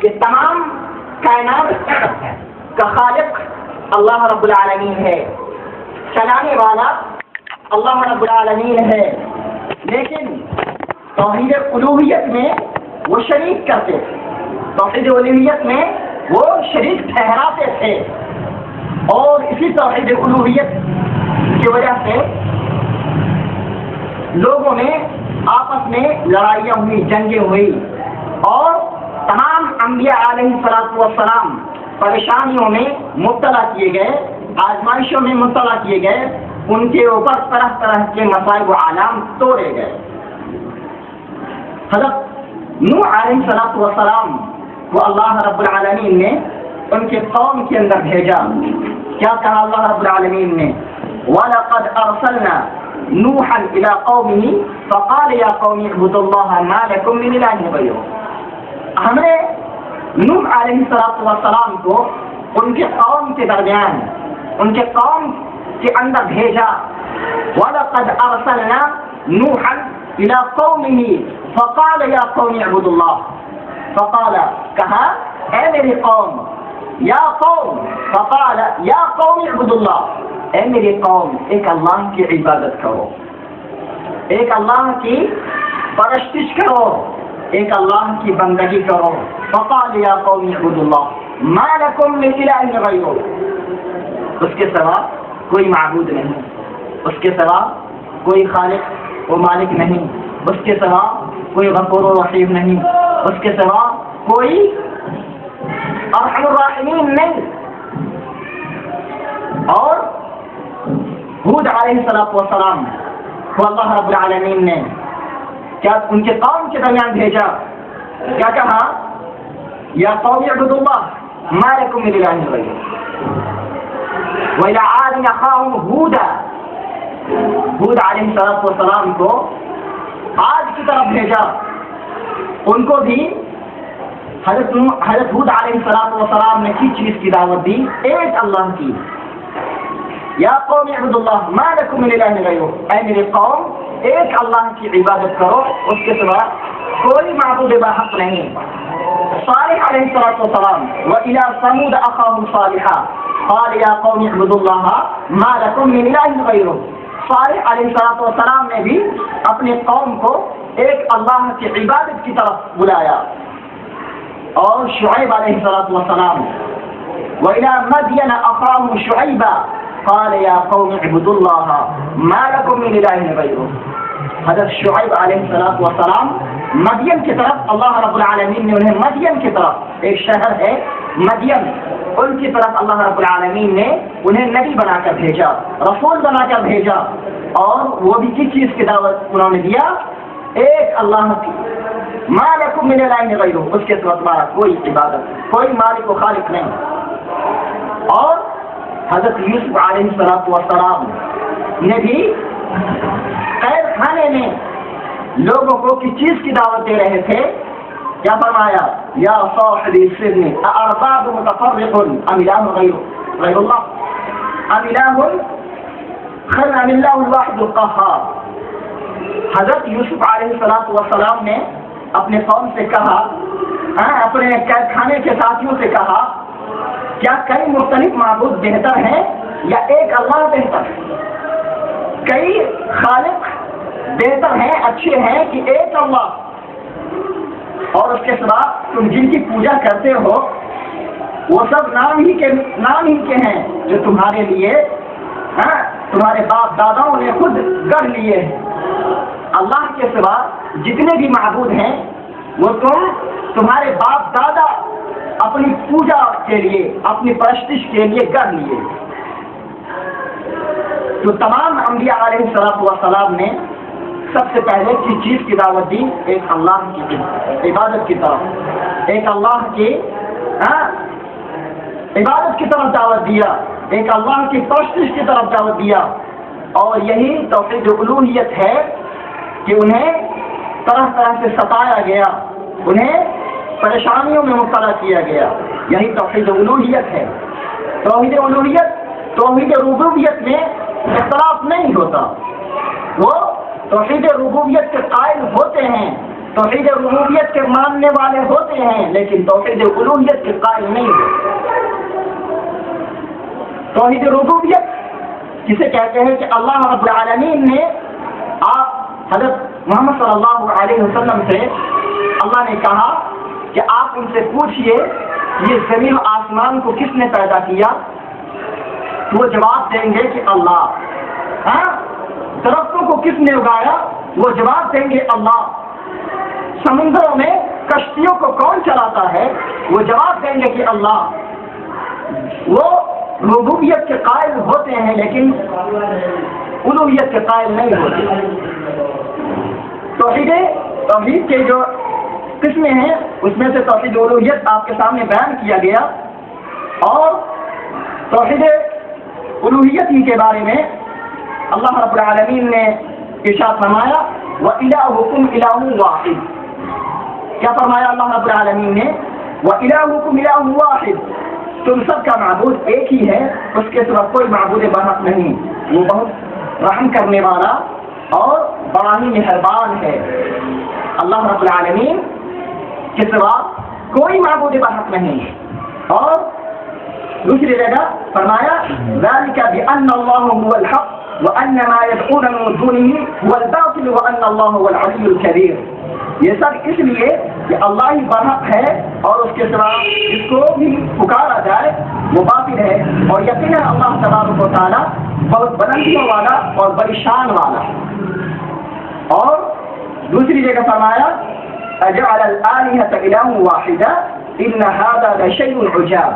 کہ تمام کائنات کا خالق اللہ رب العالمین ہے، چلانے والا اللہ رب العالمین ہے، لیکن توحید الوہیت میں وہ شریک کرتے تھے، توحید الوہیت میں وہ شریک ٹھہراتے تھے، اور اسی توحید الوہیت کی وجہ سے لوگوں میں آپس میں لڑائیاں ہوئی، جنگیں ہوئی، اور تمام انبیاء علیہ الصلوۃ والسلام پریشانیوں میں مبتلا کیے گئے، آزمائشوں میں مبتلا کیے گئے، ان کے اوپر طرح طرح کے مصائب و آلام توڑے گئے۔ حضرت نوح علیہ الصلوۃ والسلام کو اللہ رب العالمین نے ان کے قوم کے اندر بھیجا۔ کیا کہا اللہ رب العالمین نے؟ وَلَقَدْ أَرْسَلْنَا نُوحًا إِلَىٰ قَوْمِهِ فَقَالَ يَا قَوْمِ اعْبُدُوا اللَّهَ مَا لَكُم مِّنْ إِلَٰهٍ غَيْرُهُ۔ ہم نے نوح علیہ الصلوۃ والسلام کو ان کے قوم کے درمیان، ان کے قوم کے اندر بھیجا۔ وَلَقَدْ أَرْسَلْنَا نُوحًا إِلَىٰ قَوْمِهِ فَقَالَ يَا قَوْمِ اعْبُدُوا اللَّهَ۔ فقال، کہا اے میری قوم، یا قوم، فقال یا قوم اعبدوا اللہ، اے میری قوم ایک اللہ کی عبادت کرو، ایک اللہ کی پرستش کرو، ایک اللہ کی بندگی کرو۔ فقال یا قوم اعبدوا اللہ ما لکم من الہ غیرہ، اس کے سوا کوئی معبود نہیں، اس کے سوا کوئی خالق و مالک نہیں، اس کے سوا کوئی غفور و رحیم نہیں، اس کے سوا کوئی ارحم الراحمین نہیں۔ اور ہود علیہ السلام کو اللہ رب العالمین نے کیا ان کے قوم کے درمیان بھیجا، کیا کہا؟ یا قوم اعبدوا اللہ ما لکم من الہ غیرہ۔ وإلی عاد اخاہم ہودا، ہود علیہ السلام کو عاد کی طرف بھیجا، ان کو بھی حضرت ہود علیہ السلام نے کس چیز کی دعوت دی؟ ایک اللہ کی۔ یا قوم اعبدوا اللہ ما لکم من الہ غیرہ، اے میری قوم ایک اللہ کی عبادت کرو، اس کے سوا کوئی معبود بحق نہیں۔ صالح علیہ السلام وإلی ثمود اخاہم صالحا قال یا قوم اعبدوا اللہ ما لکم من الہ غیرہ۔ صالح علیہ السلام نے بھی اپنے قوم کو ایک اللہ کی عبادت کی طرف بلایا۔ اور شعیب علیہ السلام وإلی مدین اخاہم شعیبا قال یا قوم اعبدوا اللہ ما لکم من الہ غیرہ۔ حضرت شعیب علیہ السلام مدین کی طرف اللہ رب العالمین نے انہیں مدین کی طرف، ایک شہر ہے مدین، ان کی طرف اللہ رب العالمین نے انہیں نبی بنا کر بھیجا، رسول بنا کر بھیجا، اور وہ بھی کس چیز کی دعوت انہوں نے دیا؟ ایک اللہ کی۔ ما لکم من الہ غیرہ، اس کے سوا تمہارا کوئی عبادت، کوئی مالک و خالق نہیں۔ اور حضرت یوسف علیہ السلام نے بھی قید خانے میں لوگوں کو کس چیز کی دعوت دے رہے تھے؟ کیا فرمایا؟ یا صاحب السجن اارباب متفرق ام الہ غیر اللہ ام الہ خیر ام اللہ الواحد القہار۔ حضرت یوسف علیہ السلام نے اپنے قوم سے کہا، اپنے قید خانے کے ساتھیوں سے کہا، کیا کئی مختلف معبود بہتر ہیں یا ایک اللہ بہتر ہے؟ کئی خالق بہتر ہیں، اچھے ہیں کہ ایک اللہ؟ اور اس کے سوا تم جن کی پوجا کرتے ہو وہ سب نام ہی کے ہیں جو تمہارے لیے تمہارے باپ داداؤں نے خود گڑھ لیے ہیں۔ اللہ کے سوا جتنے بھی معبود ہیں وہ تمہارے باپ دادا اپنی پوجا کے لیے، اپنی پرستش کے لیے گڑھ لیے۔ تو تمام انبیاء علیہ السلام نے سب سے پہلے کس چیز کی دعوت دی؟ ایک اللہ کی عبادت کی طرف، ایک اللہ کی عبادت کی طرف دعوت دیا، ایک اللہ کی پرستش کی طرف دعوت دیا۔ اور یہی توحید الوہیت ہے کہ انہیں طرح طرح سے ستایا گیا، انہیں پریشانیوں میں مبتلا کیا گیا، یہی توحید الوہیت ہے۔ توحید الوہیت، توحید ربوبیت میں اختلاف نہیں ہوتا، وہ توحید ربوبیت کے قائل ہوتے ہیں، توحید ربوبیت کے ماننے والے ہوتے ہیں لیکن توحید الوہیت کے قائل نہیں ہوتے۔ توحید ربوبیت کسے کہتے ہیں کہ اللہ رب العالمین نے آپ حضرت محمد صلی اللہ علیہ وسلم سے اللہ نے کہا کہ آپ ان سے پوچھئے یہ زمین و آسمان کو کس نے پیدا کیا؟ وہ جواب دیں گے کہ اللہ۔ ہاں، درختوں کو کس نے اگایا؟ وہ جواب دیں گے اللہ۔ سمندروں میں کشتیوں کو کون چلاتا ہے؟ وہ جواب دیں گے کہ اللہ۔ وہ ربوبیت کے قائل ہوتے ہیں لیکن الوہیت کے قائل نہیں ہوتے۔ توحید کے جو قسمیں ہیں اس میں سے توحید الوہیت آپ کے سامنے بیان کیا گیا، اور توحید الوہیت ہی کے بارے میں اللہ رب العالمین نے ارشاد فرمایا وَإِلَٰهُكُمْ إِلَٰهٌ وَاحِدٌ۔ کیا فرمایا اللہ رب العالمین نے؟ وَإِلَٰهُكُمْ إِلَٰهٌ وَاحِدٌ، تم سب کا معبود ایک ہی ہے، اس کے سوا کوئی معبود برحق نہیں، وہ بہت رحم کرنے والا اور بڑا ہی مہربان ہے۔ اللہ رب العالمین کے سوا کوئی معبود برحق نہیں۔ اور دوسری جگہ فرمایا ذَلِكَ بِأَنَّ اللَّهَ هُوَ الْحَقُّ وَأَنَّ مَا يَدْعُونَ مِن دُونِهِ هُوَ الْبَاطِلُ وَأَنَّ اللَّهَ هُوَ الْعَلِيُّ الْكَبِيرُ۔ یہ سب اس لیے کہ اللہ ہی برحق ہے اور اس کے سوا جس کو بھی پکارا جائے وہ باطل ہے، اور یقیناً اللہ تبارک و تعالیٰ بہت بلندیوں والا اور بڑی شان والا۔ اور دوسری جگہ فرمایا اجعل الآلهة إلها واحدا إن هذا لشيء عجاب۔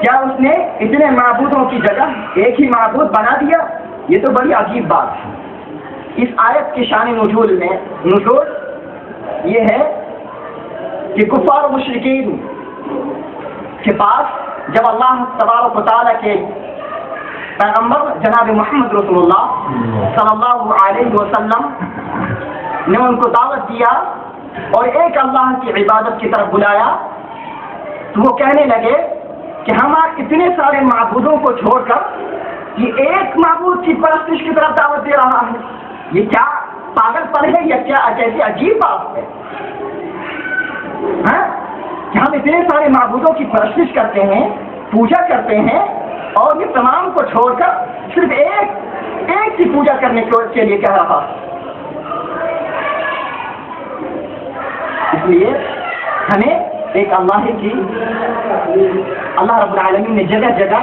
کیا اس نے اتنے معبودوں کی جگہ ایک ہی معبود بنا دیا؟ یہ تو بڑی عجیب بات ہے۔ اس آیت کی شان نزول یہ ہے کہ کفار و مشرکین کے پاس جب اللہ تبارک و تعالیٰ کے پیغمبر جناب محمد رسول اللہ صلی اللہ علیہ وسلم نے ان کو دعوت دیا اور ایک اللہ کی عبادت کی طرف بلایا، تو وہ کہنے لگے کہ ہم اتنے سارے معبودوں کو چھوڑ کر یہ ایک معبود کی پرستش کی طرف دعوت دے رہا ہے، یہ کیا پاگل پن ہے یا کیا کیسی عجیب بات ہے؟ ہاں کہ ہم اتنے سارے معبودوں کی پرستش کرتے ہیں، پوجا کرتے ہیں، اور یہ تمام کو چھوڑ کر صرف ایک کی پوجا کرنے کے لیے کہہ رہا۔ اس لیے ہمیں ایک اللہ کی اللہ رب العالمین نے جگہ جگہ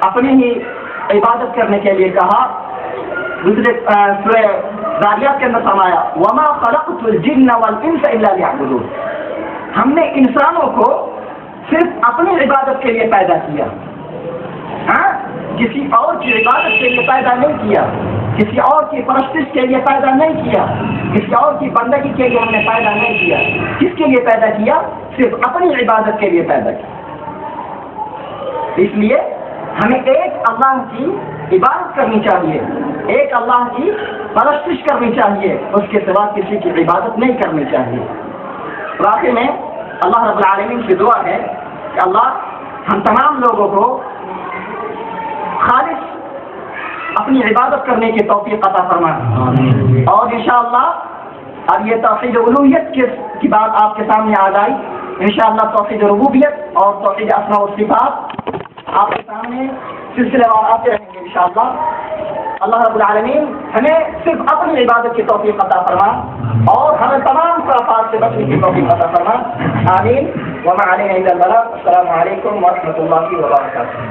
اپنی ہی عبادت کرنے کے لیے کہا۔ دوسرے سورہ ذاریات کے اندر فرمایا وما خلقت الجن والانس الا ليعبدون، ہم نے انسانوں کو صرف اپنی عبادت کے لیے پیدا کیا، ہاں کسی اور کی عبادت کے لیے پیدا نہیں کیا، کسی اور کی پرستش کے لیے پیدا نہیں کیا، کسی اور کی بندگی کے لیے ہم نے پیدا نہیں کیا۔ کس کے لیے پیدا کیا؟ صرف اپنی عبادت کے لیے پیدا کیا۔ اس لیے ہمیں ایک اللہ کی عبادت کرنی چاہیے، ایک اللہ کی پرستش کرنی چاہیے، اس کے سوا کسی کی عبادت نہیں کرنی چاہیے۔ واقعی میں اللہ رب العالمین سے دعا ہے کہ اللہ ہم تمام لوگوں کو خالص اپنی عبادت کرنے کی توفیق عطا فرمائے۔ اور انشاءاللہ اب یہ توحید الوہیت کی بات آپ کے سامنے آ گئی، انشاءاللہ توحید ربوبیت اور توحید اسماء و صفات آپ کے سامنے سلسلے وار آتے رہیں گے انشاءاللہ۔ اللہ رب العالمین ہمیں صرف اپنی عبادت کی توفیق عطا فرما اور ہمیں تمام خرافات سے بچنے کی توفیق عطا فرما، آمین۔ وما علینا الا البلاغ۔ السلام علیکم ورحمۃ اللہ وبرکاتہ۔